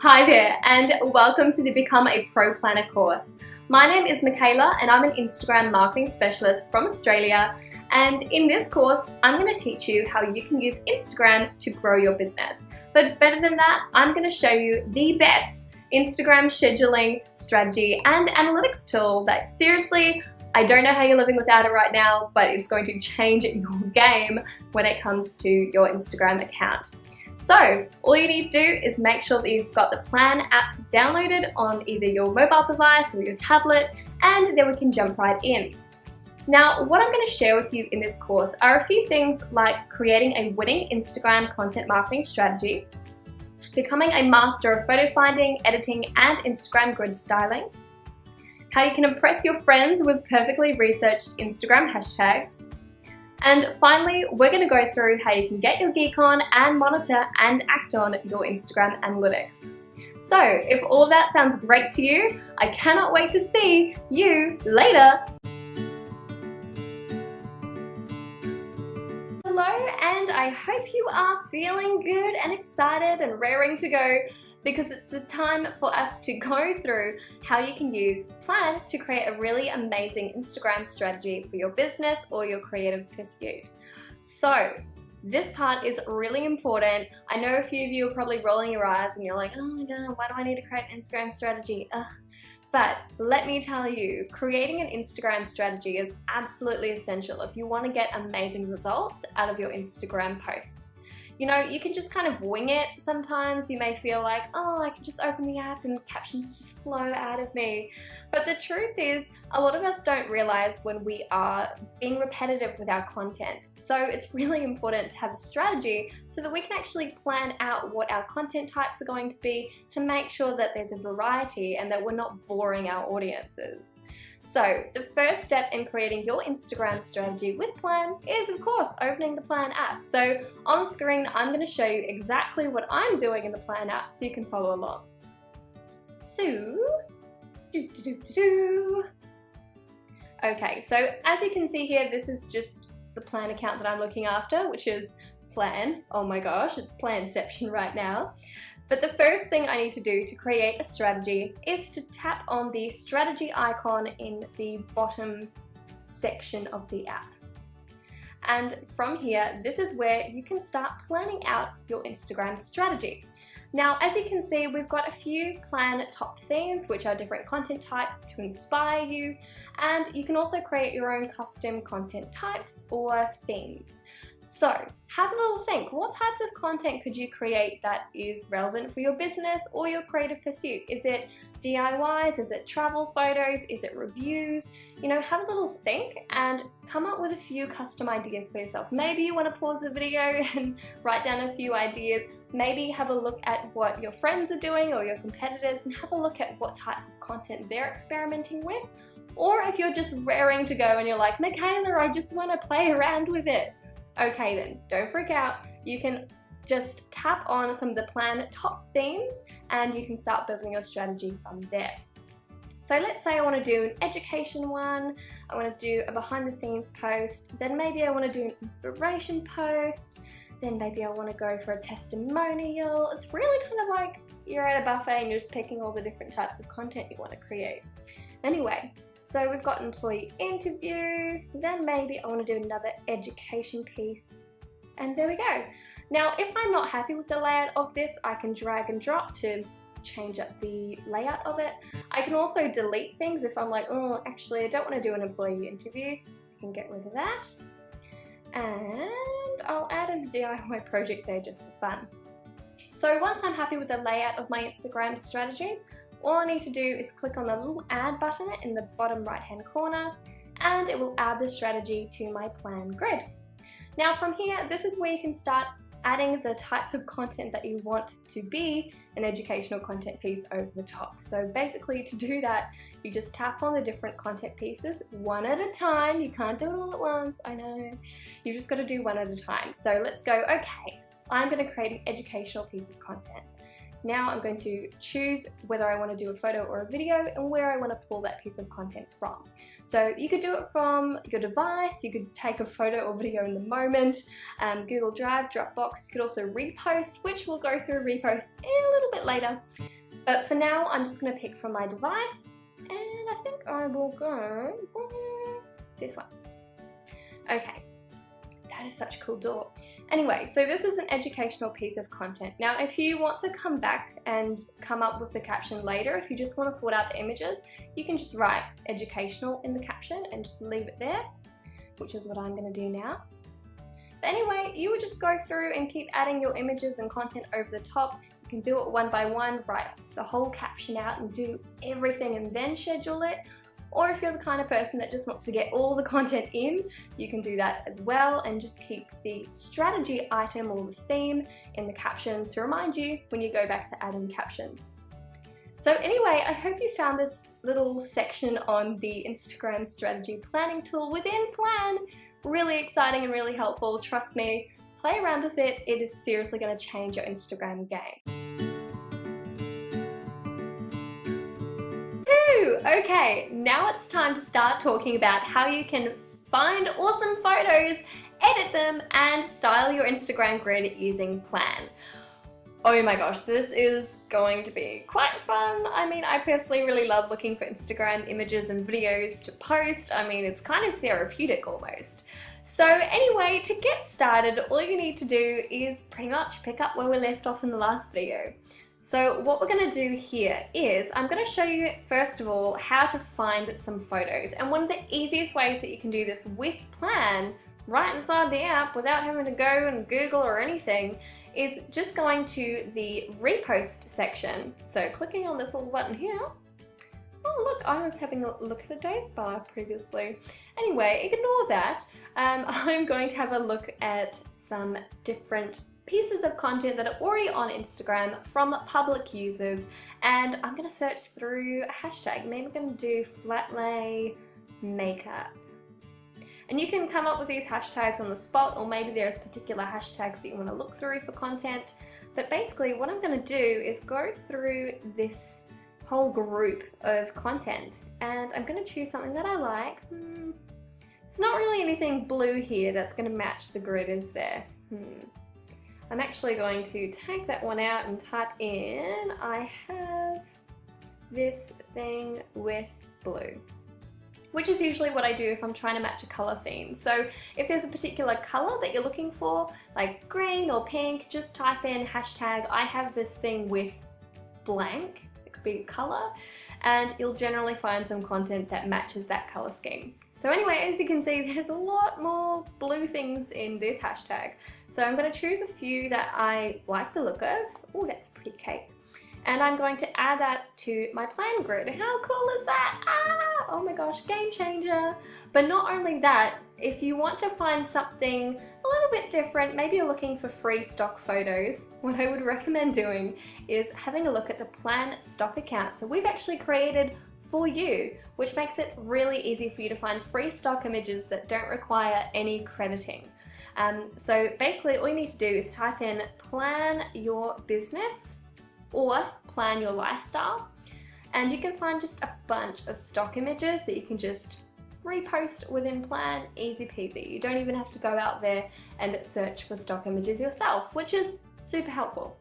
Hi there, and welcome to the Become a Pro Planner course. My name is Michaela and I'm an Instagram marketing specialist from Australia, and in this course I'm going to teach you how you can use Instagram to grow your business. But better than that, I'm going to show you the best Instagram scheduling strategy and analytics tool that seriously, I don't know how you're living without it right now, but it's going to change your game when it comes to your Instagram account. So all you need to do is make sure that you've got the Plann'er app downloaded on either your mobile device or your tablet, and then we can jump right in. Now, what I'm going to share with you in this course are a few things like creating a winning Instagram content marketing strategy, becoming a master of photo finding, editing, and Instagram grid styling, how you can impress your friends with perfectly researched Instagram hashtags, and finally, we're going to go through how you can get your GEEK on and monitor and act on your Instagram analytics. So if all of that sounds great to you, I cannot wait to see you later. Hello, and I hope you are feeling good and excited and raring to go, because it's the time for us to go through how you can use Plann'er to create a really amazing Instagram strategy for your business or your creative pursuit. So this part is really important. I know a few of you are probably rolling your eyes and you're like, oh my god, why do I need to create an Instagram strategy? But let me tell you, creating an Instagram strategy is absolutely essential if you want to get amazing results out of your Instagram posts. You know, you can just kind of wing it sometimes. You may feel like, oh, I can just open the app and captions just flow out of me. But the truth is, a lot of us don't realize when we are being repetitive with our content. So it's really important to have a strategy so that we can actually plan out what our content types are going to be to make sure that there's a variety and that we're not boring our audiences. So the first step in creating your Instagram strategy with Plann'er is, of course, opening the Plann'er app. So on the screen, I'm going to show you exactly what I'm doing in the Plann'er app so you can follow along. So, okay, so as you can see here, this is just the Plann'er account that I'm looking after, which is Plan. Oh my gosh, it's Planception right now. But the first thing I need to do to create a strategy is to tap on the strategy icon in the bottom section of the app. And from here, this is where you can start planning out your Instagram strategy. Now, as you can see, we've got a few Plann'er top themes, which are different content types to inspire you. And you can also create your own custom content types or themes. So have a little think, what types of content could you create that is relevant for your business or your creative pursuit? Is it DIYs? Is it travel photos? Is it reviews? You know, have a little think and come up with a few custom ideas for yourself. Maybe you want to pause the video and write down a few ideas. Maybe have a look at what your friends are doing or your competitors and have a look at what types of content they're experimenting with. Or if you're just raring to go and you're like, Michaela, I just want to play around with it. Okay then, don't freak out. You can just tap on some of the Plann'er top themes and you can start building your strategy from there. So let's say I want to do an education one, I want to do a behind the scenes post, then maybe I want to do an inspiration post, then maybe I want to go for a testimonial. It's really kind of like you're at a buffet and you're just picking all the different types of content you want to create. Anyway, so we've got employee interview, then maybe I want to do another education piece, and there we go. Now, if I'm not happy with the layout of this, I can drag and drop to change up the layout of it. I can also delete things if I'm like, oh, actually I don't want to do an employee interview. I can get rid of that. And I'll add a DIY project there just for fun. So once I'm happy with the layout of my Instagram strategy, all I need to do is click on the little add button in the bottom right hand corner and it will add the strategy to my plan grid. Now from here, this is where you can start adding the types of content that you want to be an educational content piece over the top. So basically to do that, you just tap on the different content pieces one at a time. You can't do it all at once, I know. You just got to do one at a time. So let's go, okay, I'm going to create an educational piece of content. Now I'm going to choose whether I want to do a photo or a video and where I want to pull that piece of content from. So you could do it from your device, you could take a photo or video in the moment, Google Drive, Dropbox. You could also repost, which we'll go through reposts a little bit later. But for now, I'm just going to pick from my device, and I think I will go this one. Okay, that is such a cool door. Anyway, so this is an educational piece of content. Now, if you want to come back and come up with the caption later, if you just want to sort out the images, you can just write educational in the caption and just leave it there, which is what I'm going to do now. But anyway, you would just go through and keep adding your images and content over the top. You can do it one by one, write the whole caption out and do everything and then schedule it. Or if you're the kind of person that just wants to get all the content in, you can do that as well and just keep the strategy item or the theme in the caption to remind you when you go back to adding captions. So anyway, I hope you found this little section on the Instagram strategy planning tool within Plann really exciting and really helpful. Trust me, play around with it. It is seriously going to change your Instagram game. Okay, now it's time to start talking about how you can find awesome photos, edit them, and style your Instagram grid using Plann. Oh my gosh, this is going to be quite fun. I mean, I personally really love looking for Instagram images and videos to post. I mean, it's kind of therapeutic almost. So anyway, to get started, all you need to do is pretty much pick up where we left off in the last video. So what we're going to do here is I'm going to show you first of all how to find some photos, and one of the easiest ways that you can do this with Plann right inside the app without having to go and Google or anything is just going to the repost section. So clicking on this little button here. Oh look, I was having a look at a days bar previously. Anyway, ignore that. I'm going to have a look at some different pieces of content that are already on Instagram from public users, and I'm going to search through a hashtag. Maybe I'm going to do flat lay makeup. And you can come up with these hashtags on the spot, or maybe there's particular hashtags that you want to look through for content. But basically what I'm going to do is go through this whole group of content, and I'm going to choose something that I like. It's not really anything blue here that's going to match the grid, is there? I'm actually going to take that one out and type in, I have this thing with blue, which is usually what I do if I'm trying to match a color theme. So if there's a particular color that you're looking for, like green or pink, just type in hashtag I have this thing with blank. It could be a color, and you'll generally find some content that matches that color scheme. So anyway, as you can see, there's a lot more blue things in this hashtag. So I'm going to choose a few that I like the look of. Oh, that's a pretty cape. And I'm going to add that to my Plann grid. How cool is that? Ah, oh my gosh, game changer. But not only that, if you want to find something a little bit different, maybe you're looking for free stock photos, what I would recommend doing is having a look at the Plann stock account. So we've actually created for you, which makes it really easy for you to find free stock images that don't require any crediting. So basically all you need to do is type in Plann your business or Plann your lifestyle, and you can find just a bunch of stock images that you can just repost within Plann, easy peasy. You don't even have to go out there and search for stock images yourself, which is super helpful.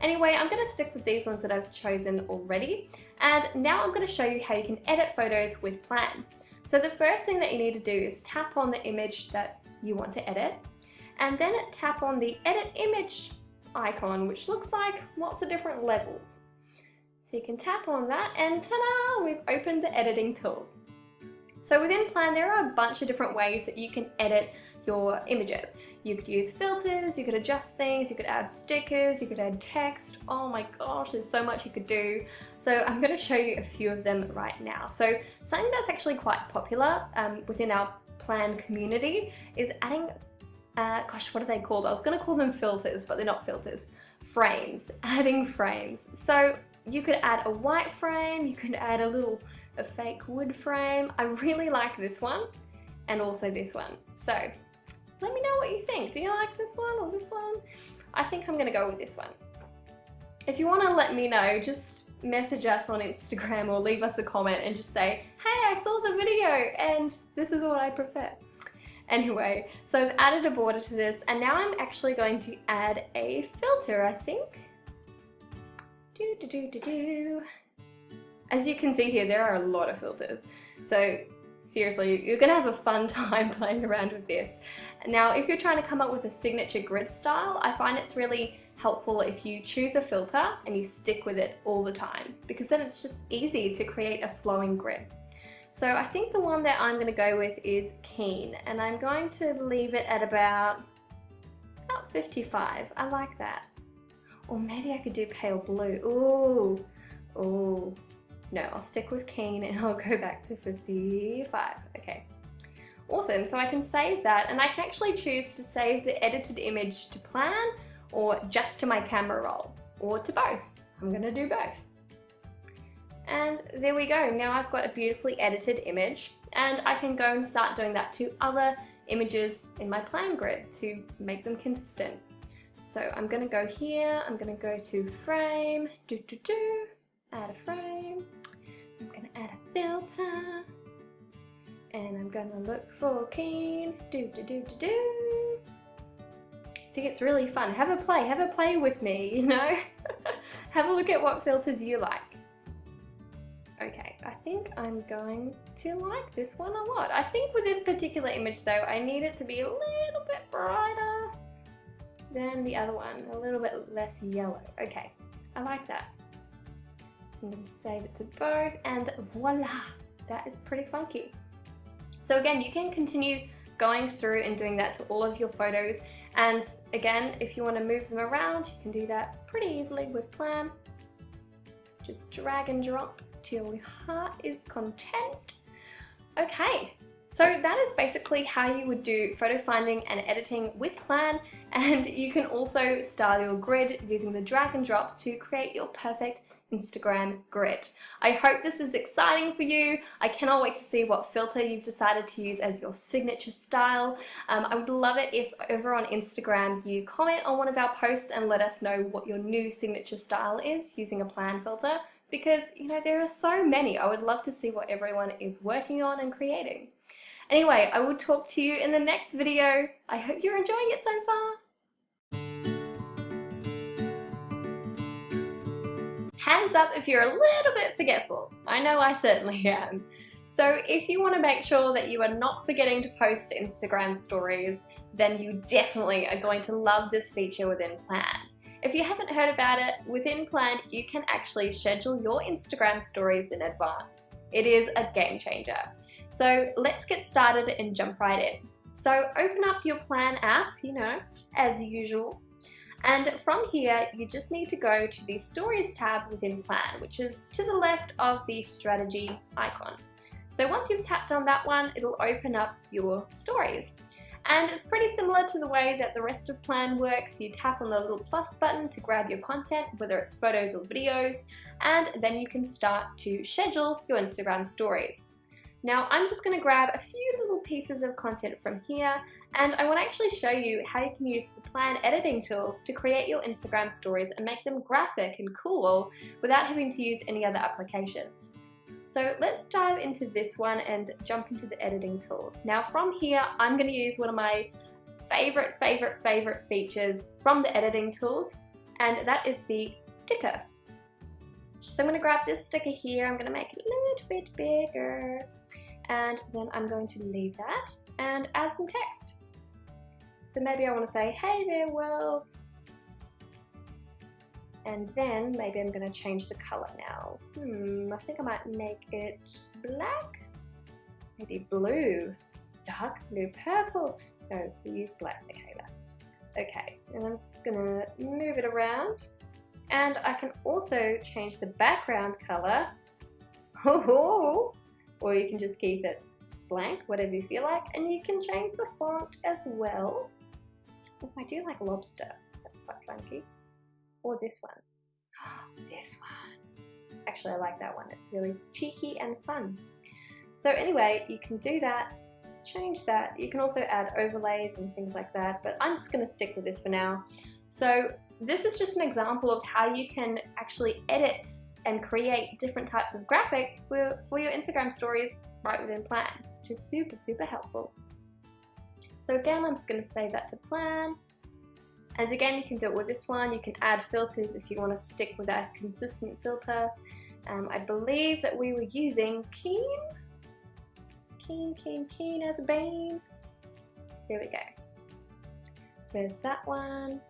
Anyway, I'm going to stick with these ones that I've chosen already, and now I'm going to show you how you can edit photos with Plann. So the first thing that you need to do is tap on the image that you want to edit, and then tap on the edit image icon, which looks like lots of different levels. So you can tap on that and ta-da, we've opened the editing tools. So within Plann there are a bunch of different ways that you can edit your images. You could use filters, you could adjust things, you could add stickers, you could add text. Oh my gosh, there's so much you could do. So I'm going to show you a few of them right now. So something that's actually quite popular within our Plann community is adding, gosh, what are they called? I was going to call them filters, but they're not filters. Frames, adding frames. So you could add a white frame, you could add a fake wood frame. I really like this one and also this one. So let me know what you think. Do you like this one or this one? I think I'm going to go with this one. If you want to let me know, just message us on Instagram or leave us a comment and just say, hey, I saw the video and this is what I prefer. Anyway, so I've added a border to this, and now I'm actually going to add a filter, I think. As you can see here, there are a lot of filters. So seriously, you're gonna have a fun time playing around with this. Now, if you're trying to come up with a signature grid style, I find it's really helpful if you choose a filter and you stick with it all the time, because then it's just easy to create a flowing grid. So I think the one that I'm going to go with is Keen, and I'm going to leave it at about 55. I like that. Or maybe I could do pale blue. Ooh. No, I'll stick with Keen and I'll go back to 55. Okay. Awesome, so I can save that, and I can actually choose to save the edited image to Plan or just to my camera roll, or to both. I'm going to do both. And there we go, now I've got a beautifully edited image, and I can go and start doing that to other images in my plan grid to make them consistent. So I'm going to go here, I'm going to go to frame, add a frame, I'm going to add a filter, and I'm going to look for Keen, See, it's really fun. Have a play with me, you know? Have a look at what filters you like. Okay, I think I'm going to like this one a lot. I think with this particular image though, I need it to be a little bit brighter than the other one, a little bit less yellow. Okay, I like that. So I'm going to save it to both, and voila, that is pretty funky. So again, you can continue going through and doing that to all of your photos, and again, if you want to move them around, you can do that pretty easily with Plan. Just drag and drop till your heart is content. Okay, so that is basically how you would do photo finding and editing with Plan, and you can also style your grid using the drag and drop to create your perfect Instagram grid. I hope this is exciting for you. I cannot wait to see what filter you've decided to use as your signature style. I would love it if over on Instagram you comment on one of our posts and let us know what your new signature style is using a Plan filter, because you know there are so many. I would love to see what everyone is working on and creating. Anyway, I will talk to you in the next video. I hope you're enjoying it so far. Hands up if you're a little bit forgetful. I know I certainly am. So if you want to make sure that you are not forgetting to post Instagram stories, then you definitely are going to love this feature within Plan. If you haven't heard about it, within Plan you can actually schedule your Instagram stories in advance. It is a game changer. So let's get started and jump right in. So open up your Plan app, you know, as usual. And from here, you just need to go to the Stories tab within Plan, which is to the left of the strategy icon. So once you've tapped on that one, it'll open up your stories. And it's pretty similar to the way that the rest of Plan works. You tap on the little plus button to grab your content, whether it's photos or videos, and then you can start to schedule your Instagram stories. Now I'm just going to grab a few little pieces of content from here, and I want to actually show you how you can use the Plan editing tools to create your Instagram stories and make them graphic and cool without having to use any other applications. So let's dive into this one and jump into the editing tools. Now from here, I'm going to use one of my favorite features from the editing tools, and that is the sticker. So I'm going to grab this sticker here, I'm going to make it a little bit bigger, and then I'm going to leave that and add some text. So maybe I want to say, hey there world, and then maybe I'm going to change the color now. I think I might make it black, maybe blue, dark blue, purple. No, we use black, Michaela. Okay, and I'm just going to move it around. And I can also change the background color, or you can just keep it blank, whatever you feel like, and you can change the font as well. Oh, I do like lobster, that's quite funky. Or this one. This one. Actually, I like that one, it's really cheeky and fun. So anyway, you can do that, change that. You can also add overlays and things like that, but I'm just going to stick with this for now. So this is just an example of how you can actually edit and create different types of graphics for your Instagram stories right within Plann, which is super, super helpful. So again, I'm just going to save that to Plann. As again, you can do it with this one. You can add filters if you want to stick with a consistent filter. I believe that we were using Keen as a bean. There we go. So there's that one.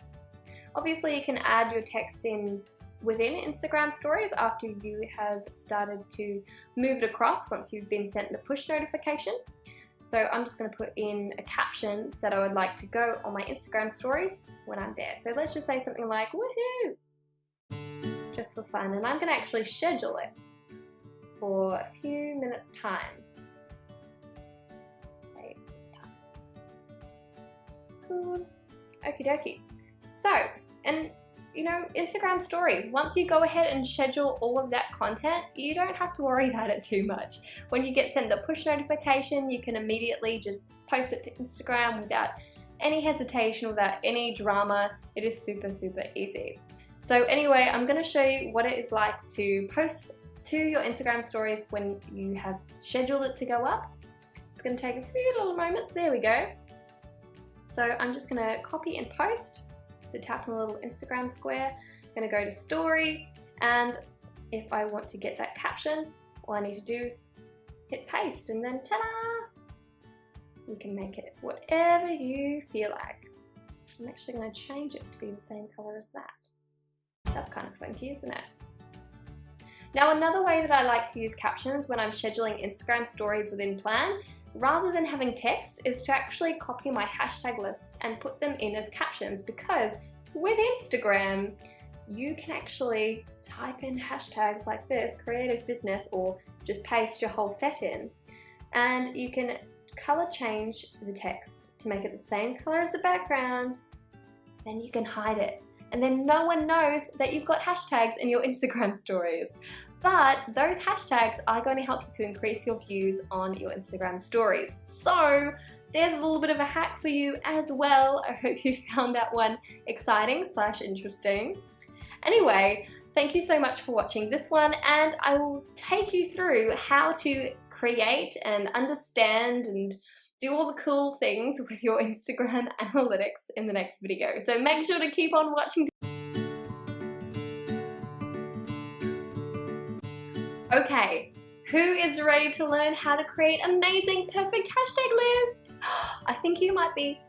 Obviously, you can add your text in within Instagram stories after you have started to move it across once you've been sent the push notification. So I'm just going to put in a caption that I would like to go on my Instagram stories when I'm there. So let's just say something like, woohoo, just for fun. And I'm going to actually schedule it for a few minutes time. Say it's this time. Cool. Okie dokie. So, and you know, Instagram stories, once you go ahead and schedule all of that content, you don't have to worry about it too much. When you get sent the push notification, you can immediately just post it to Instagram without any hesitation, without any drama. It is super, super easy. So anyway, I'm going to show you what it is like to post to your Instagram stories when you have scheduled it to go up. It's going to take a few little moments. There we go. So I'm just going to copy and post. So tap on the little Instagram square, I'm going to go to story, and if I want to get that caption, all I need to do is hit paste, and then ta-da! You can make it whatever you feel like. I'm actually going to change it to be the same color as that. That's kind of funky, isn't it? Now another way that I like to use captions when I'm scheduling Instagram stories within Plann, rather than having text, is to actually copy my hashtag lists and put them in as captions, because with Instagram you can actually type in hashtags like this, creative business, or just paste your whole set in, and you can color change the text to make it the same color as the background. Then you can hide it, and then no one knows that you've got hashtags in your Instagram stories. But those hashtags are going to help you to increase your views on your Instagram stories. So there's a little bit of a hack for you as well. I hope you found that one exciting / interesting. Anyway, thank you so much for watching this one, and I will take you through how to create and understand and do all the cool things with your Instagram analytics in the next video. So make sure to keep on watching. Okay, who is ready to learn how to create amazing, perfect hashtag lists? I think you might be.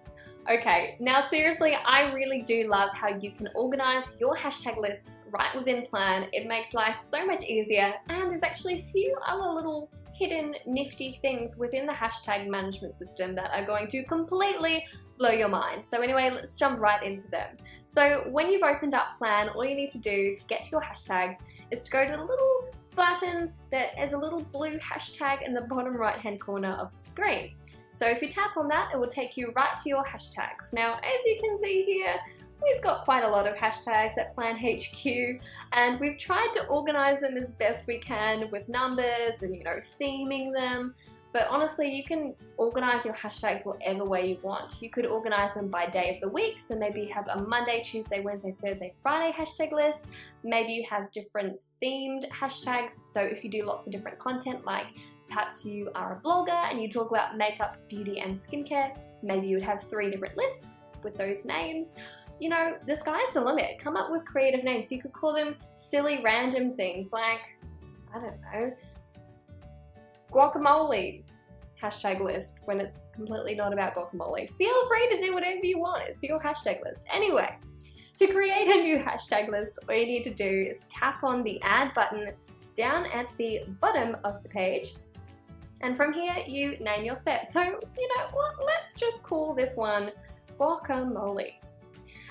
Okay, now seriously, I really do love how you can organize your hashtag lists right within Plann. It makes life so much easier, and there's actually a few other little hidden nifty things within the hashtag management system that are going to completely blow your mind. So anyway, let's jump right into them. So when you've opened up Plann, all you need to do to get to your hashtags is to go to the little button that has a little blue hashtag in the bottom right hand corner of the screen. So if you tap on that, it will take you right to your hashtags. Now, as you can see here, we've got quite a lot of hashtags at Plann HQ, and we've tried to organize them as best we can with numbers and, you know, theming them. But honestly, you can organize your hashtags whatever way you want. You could organize them by day of the week, so maybe you have a Monday, Tuesday, Wednesday, Thursday, Friday hashtag list. Maybe you have different themed hashtags, so if you do lots of different content, like perhaps you are a blogger and you talk about makeup, beauty and skincare, maybe you would have 3 different lists with those names. You know, the sky's the limit. Come up with creative names. You could call them silly random things like, I don't know, guacamole hashtag list, when it's completely not about guacamole. Feel free to do whatever you want. It's your hashtag list. Anyway, to create a new hashtag list, all you need to do is tap on the add button down at the bottom of the page, and from here you name your set. So, you know what, let's just call this one guacamole.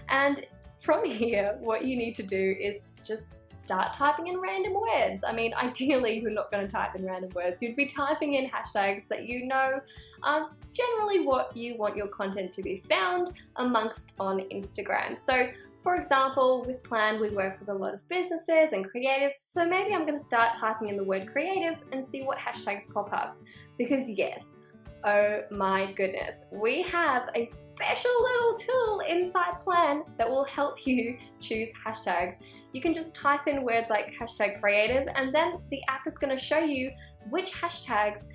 And from here, what you need to do is just start typing in random words. I mean, ideally you're not going to type in random words. You'd be typing in hashtags that you know are generally what you want your content to be found amongst on Instagram. So for example, with Plann, we work with a lot of businesses and creatives, so maybe I'm going to start typing in the word creative and see what hashtags pop up. Because yes, Oh my goodness, we have a special little tool inside Plann that will help you choose hashtags. You can just type in words like hashtag creative, and then the app is going to show you which hashtags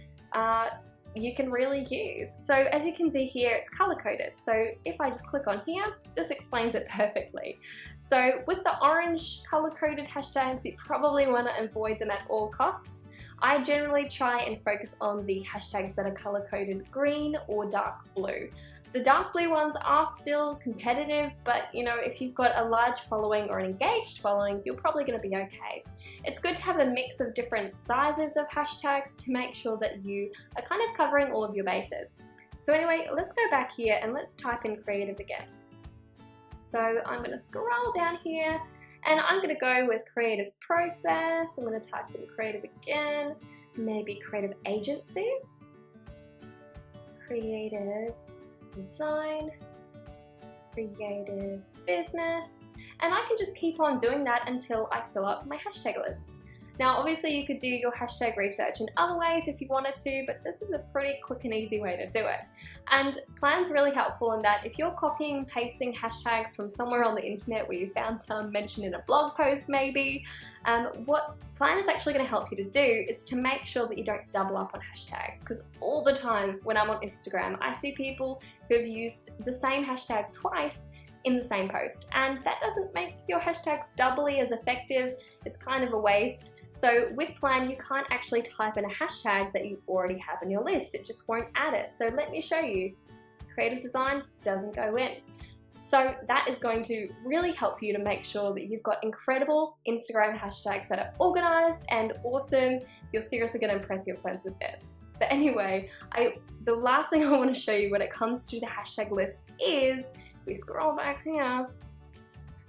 you can really use. So as you can see here, it's color coded. So if I just click on here, this explains it perfectly. So with the orange color coded hashtags, you probably want to avoid them at all costs. I generally try and focus on the hashtags that are color coded green or dark blue. The dark blue ones are still competitive, but you know, if you've got a large following or an engaged following, you're probably going to be okay. It's good to have a mix of different sizes of hashtags to make sure that you are kind of covering all of your bases. So anyway, let's go back here and let's type in creative again. So I'm going to scroll down here and I'm going to go with creative process. I'm going to type in creative again, maybe creative agency, creative design, creative business, and I can just keep on doing that until I fill up my hashtag list. Now obviously you could do your hashtag research in other ways if you wanted to, but this is a pretty quick and easy way to do it. And Plann's really helpful in that if you're copying and pasting hashtags from somewhere on the internet where you found some mentioned in a blog post maybe, what Plann is actually going to help you to do is to make sure that you don't double up on hashtags, because all the time when I'm on Instagram I see people who've used the same hashtag twice in the same post, and that doesn't make your hashtags doubly as effective. It's kind of a waste. So with Plann, you can't actually type in a hashtag that you already have in your list. It just won't add it. So let me show you. Creative design doesn't go in. So that is going to really help you to make sure that you've got incredible Instagram hashtags that are organized and awesome. You're seriously going to impress your friends with this. But anyway, the last thing I want to show you when it comes to the hashtag list is, we scroll back here,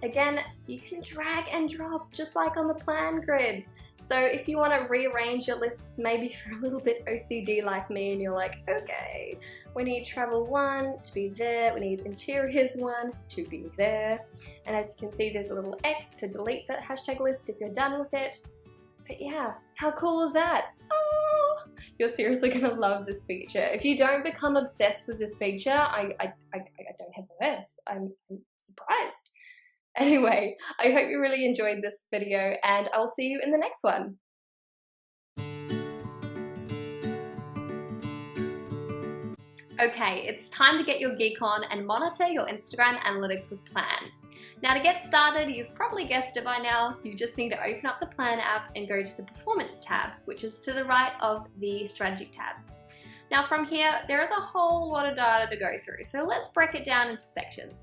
again, you can drag and drop just like on the Plann grid. So if you want to rearrange your lists, maybe if you're a little bit OCD like me and you're like, okay, we need travel 1 to be there, we need interiors 1 to be there. And as you can see, there's a little X to delete that hashtag list if you're done with it. But yeah, how cool is that? Oh, you're seriously going to love this feature. If you don't become obsessed with this feature, I don't have words. I'm surprised. Anyway, I hope you really enjoyed this video and I'll see you in the next one. Okay, it's time to get your geek on and monitor your Instagram analytics with Plann. Now to get started, you've probably guessed it by now, you just need to open up the Plann app and go to the Performance tab, which is to the right of the Strategy tab. Now from here, there is a whole lot of data to go through, so let's break it down into sections.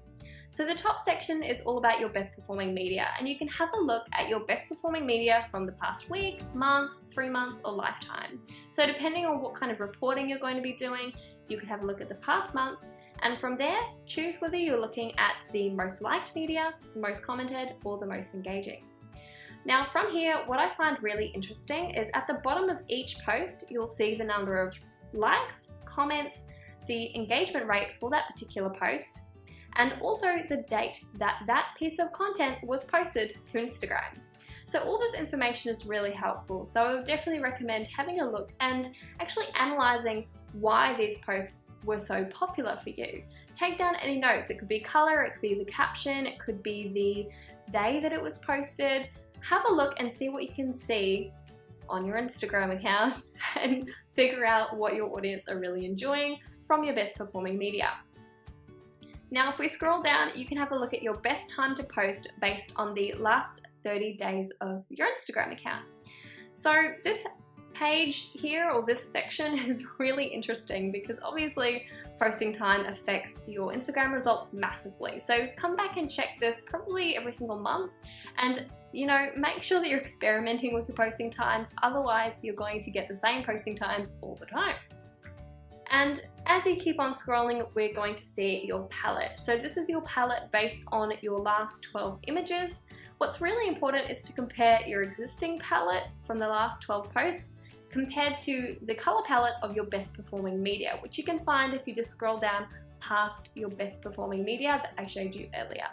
So the top section is all about your best performing media, and you can have a look at your best performing media from the past week, month, 3 months, or lifetime. So depending on what kind of reporting you're going to be doing, you could have a look at the past month, and from there, choose whether you're looking at the most liked media, the most commented, or the most engaging. Now from here, what I find really interesting is at the bottom of each post, you'll see the number of likes, comments, the engagement rate for that particular post, and also the date that that piece of content was posted to Instagram. So all this information is really helpful, so I would definitely recommend having a look and actually analysing why these posts were so popular for you. Take down any notes. It could be colour, it could be the caption, it could be the day that it was posted. Have a look and see what you can see on your Instagram account and figure out what your audience are really enjoying from your best performing media. Now if we scroll down, you can have a look at your best time to post based on the last 30 days of your Instagram account. So this page here, or this section, is really interesting because obviously posting time affects your Instagram results massively. So come back and check this probably every single month and make sure that you're experimenting with your posting times, otherwise you're going to get the same posting times all the time. And as you keep on scrolling, we're going to see your palette. So this is your palette based on your last 12 images. What's really important is to compare your existing palette from the last 12 posts compared to the color palette of your best performing media, which you can find if you just scroll down past your best performing media that I showed you earlier.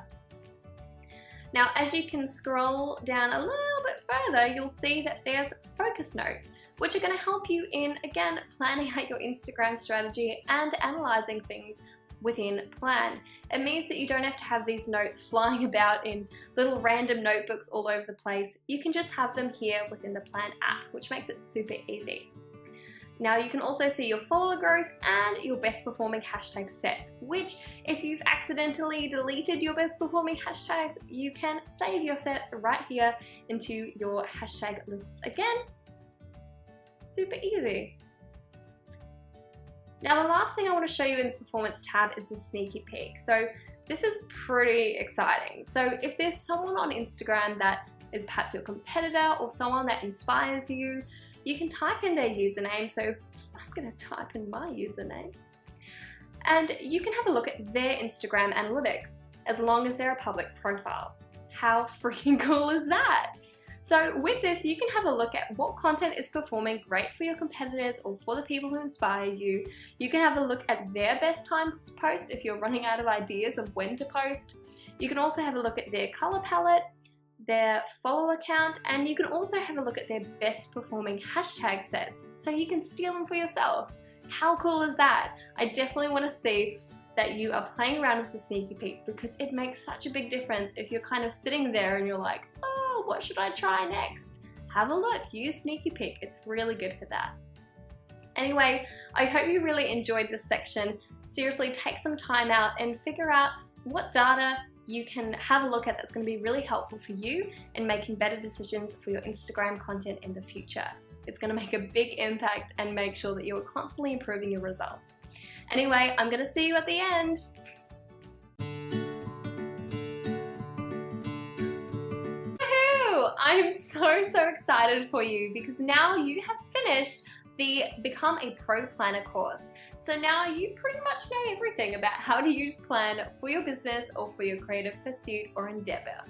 Now, as you can scroll down a little bit further, you'll see that there's focus notes. which are going to help you in, again, planning out your Instagram strategy and analysing things within Plann. It means that you don't have to have these notes flying about in little random notebooks all over the place. You can just have them here within the Plann app, which makes it super easy. Now you can also see your follower growth and your best performing hashtag sets, which if you've accidentally deleted your best performing hashtags, you can save your sets right here into your hashtag lists again. Super easy. Now the last thing I want to show you in the performance tab is the sneaky peek. So this is pretty exciting. So if there's someone on Instagram that is perhaps your competitor or someone that inspires you, you can type in their username. So I'm going to type in my username. And you can have a look at their Instagram analytics as long as they're a public profile. How freaking cool is that? So with this, you can have a look at what content is performing great for your competitors or for the people who inspire you. You can have a look at their best times to post if you're running out of ideas of when to post. You can also have a look at their color palette, their follower count, and you can also have a look at their best performing hashtag sets so you can steal them for yourself. How cool is that? I definitely want to see that you are playing around with the sneaky peek, because it makes such a big difference if you're kind of sitting there and you're like, oh, what should I try next? Have a look, use sneaky peek, it's really good for that. Anyway, I hope you really enjoyed this section. Seriously, take some time out and figure out what data you can have a look at that's going to be really helpful for you in making better decisions for your Instagram content in the future. It's going to make a big impact and make sure that you're constantly improving your results. Anyway, I'm going to see you at the end. Woohoo! I'm so excited for you, because now you have finished the Become a Pro Planner course. So now you pretty much know everything about how to use Plann for your business or for your creative pursuit or endeavor.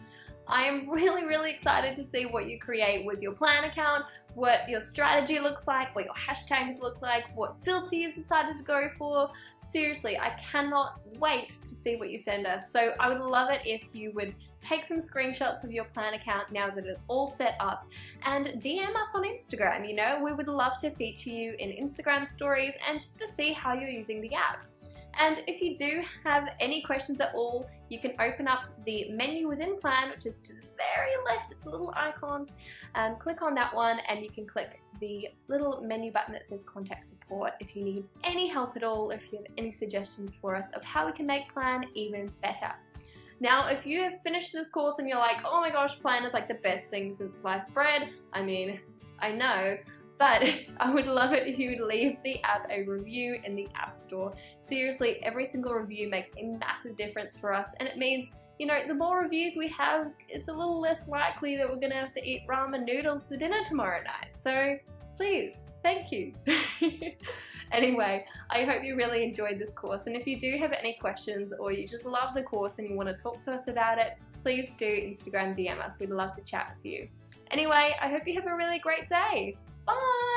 I am really excited to see what you create with your Plann account, what your strategy looks like, what your hashtags look like, what filter you've decided to go for. Seriously, I cannot wait to see what you send us. So I would love it if you would take some screenshots of your Plann account now that it's all set up and DM us on Instagram. You know, we would love to feature you in Instagram stories and just to see how you're using the app. And if you do have any questions at all, you can open up the menu within Plann, which is to the very left. It's a little icon. Click on that one and you can click the little menu button that says Contact Support if you need any help at all, if you have any suggestions for us of how we can make Plann even better. Now, if you have finished this course and you're like, oh my gosh, Plann is like the best thing since sliced bread, I mean, I know, but I would love it if you would leave the app a review in the App Store. Seriously, every single review makes a massive difference for us, and it means, you know, the more reviews we have, it's a little less likely that we're gonna have to eat ramen noodles for dinner tomorrow night. So please, thank you. Anyway, I hope you really enjoyed this course, and if you do have any questions or you just love the course and you want to talk to us about it, please do Instagram DM us. We'd love to chat with you. Anyway, I hope you have a really great day. Bye!